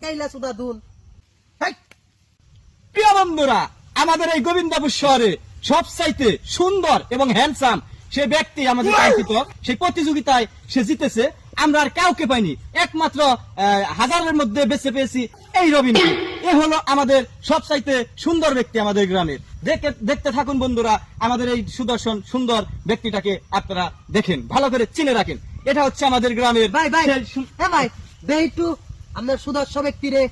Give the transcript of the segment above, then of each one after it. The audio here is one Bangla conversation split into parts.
কাইলা সুদা দুন। প্রিয় বন্ধুরা, আমাদের এই গোবিন্দপুর শহরে সবচাইতে সুন্দর এবং হ্যান্ডসাম সে ব্যক্তি আমাদের কাঙ্ক্ষিত সেই প্রতিযোগিতায় সে জিতেছে। আমরা আর কাউকে পাইনি, একমাত্র হাজারের মধ্যে বেছে পেয়েছি এই রবিনকে। এ হলো আমাদের সবচাইতে সুন্দর ব্যক্তি আমাদের গ্রামের। দেখতে থাকুন বন্ধুরা, আমাদের এই সুদর্শন সুন্দর ব্যক্তিটাকে আপনারা দেখেন, ভালো করে চিনে রাখেন। এটা হচ্ছে আমাদের গ্রামের ভাই ভাই হ্যাঁ ভাই একটু আপনার সুদর্শন ব্যক্তি রে,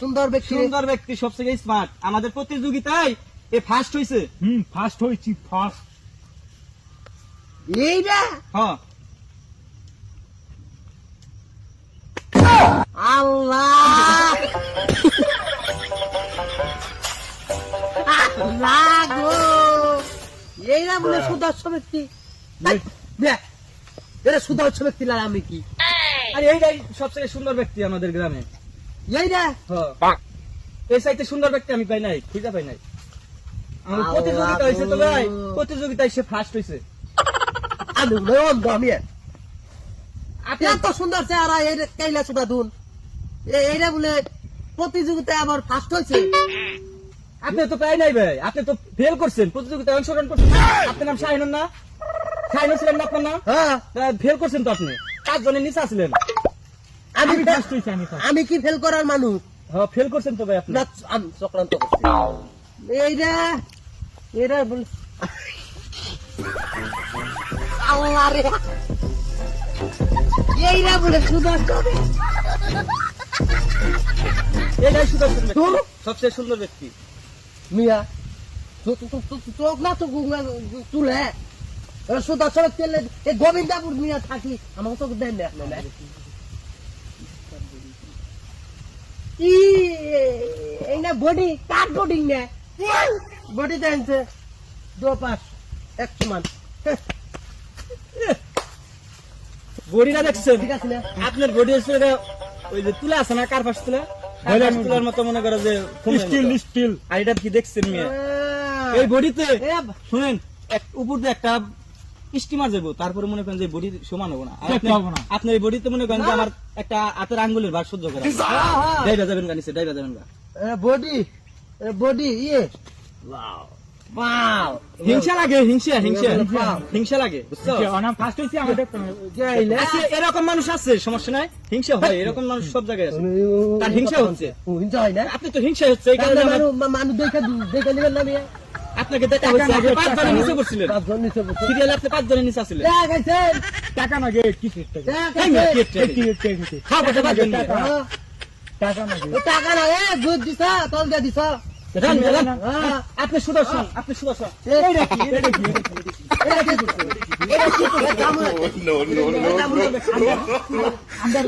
সুন্দর ব্যক্তি রে। সুন্দর ব্যক্তি, সবচেয়ে স্মার্ট। আমাদের প্রতিযোগিতায় এ ফার্স্ট হয়েছে। ফার্স্ট হয়েছি, ফার্স্ট। এইটা হ্যাঁ, আল্লাহ আল্লাহ গো, এইটা বলে সুদর্শন ব্যক্তি। দেখ এটা সুদর্শন ব্যক্তি না, আমি কি আর এইটাই সবচেয়ে সুন্দর ব্যক্তি আমাদের গ্রামে। এইটা হ্যাঁ, এই চাইতে সুন্দর ব্যক্তি আমি পাই নাই, খুঁজে পাই নাই। আমার প্রতিযোগিতা হয়েছে তো ভাই, প্রতিযোগিতায় সে ফার্স্ট হয়েছে। আমি অন্ধ, আমি এত সুন্দর চেহারা, এইটা কাইলা সুদা দুন, এইটা বলে প্রতিযোগিতায় আমার ফার্স্ট হয়েছে। আপনি তো পাই নাই ভাই, আপনি তো ফেল করছেন, প্রতিযোগিতায় অংশগ্রহণ করছেন না। আপনার নাম শাহিনুর না? শাহিনুর ছিলেন না আপনার নাম? হ্যাঁ ফেল করছেন তো আপনি, 5 জনের নিচে আসলেন। আমি ফার্স্ট হয়েছি, আমি ফার্স্ট। আমি কি ফেল করার মানুষ হ্যাঁ, ফেল করছেন তো ভাই আপনি। না, আমি চক্রান্ত করছি। এইটা এরা বল আল্লাহ রে, এইটা বলে সুদর্শন এটাই সুদর্শন ব্যক্তি, তোর? সবচেয়ে সুন্দর ব্যক্তি। মিয়া চোখ না তো তুলে সুদর্শন তেলে এই গোবিন্দাপুর মিয়া থাকি আমাকে তো দেন না আপনি না। এই না বডি কার বডি না বডি দেনছে 2-5 এক সমান। বডিটা দেখছেন? ঠিক আছে না? আপনার বডি হচ্ছে এটা, ওই যে তুলা আছে না, কার্পাস তুলা, কার্পাস তুলার মতো মনে করো যে ফোমের মতো। Still, still. আর এটা কি দেখছেন মিয়া? এই বডিতে শুনেন, উপর দিয়ে একটা স্টিমার যাবো, তারপরে মনে করেন যে বডি সমান হবো না। আর দেখতে হবো না। আপনার এই বডিতে মনে করেন যে আমার একটা হাতের আঙ্গুলের ভার সহ্য করা ডাইবা যাবেন গা, নিচে ডাইবা যাবেন গা। বডি বডি ইয়ে বাও হিংসা লাগে, হিংসা হিংসা বাহ। হিংসা লাগে, বুঝছো? ফার্স্ট হয়েছি, আমি দেখতাম। আছে, এরকম মানুষ আছে, সমস্যা নাই, হিংসা হয়, এরকম মানুষ সব জায়গায় আছে। তার হিংসা হচ্ছে, হিংসা হয় না? আপনি তো হিংসা হচ্ছে, এই কারণে মানুষ দেখে দেখে নেবেন না মিয়া। আপনাকে দেখা হচ্ছে। আপনি 5 জনের নিচে পড়ছিলেন, 5 জন নিচে বসে সিরিয়ালে আপনি 5 জনের নিচে আছিলেন। দেখাইছেন টাকা না গে, কি টাকা? এই মিয়া, কে ট্রেনে? টাকা খাও কথা বাদ দেন মিয়া। না গে। টাকা না দুধ দিছা তল দিয়ে দিছা। রান মিয়া, রান। হ্যাঁ, আপনি সুদর্শন, আপনি সুদর্শন। এটা কি এটা কি এটা কি এটা কি No, no, no. আন্দার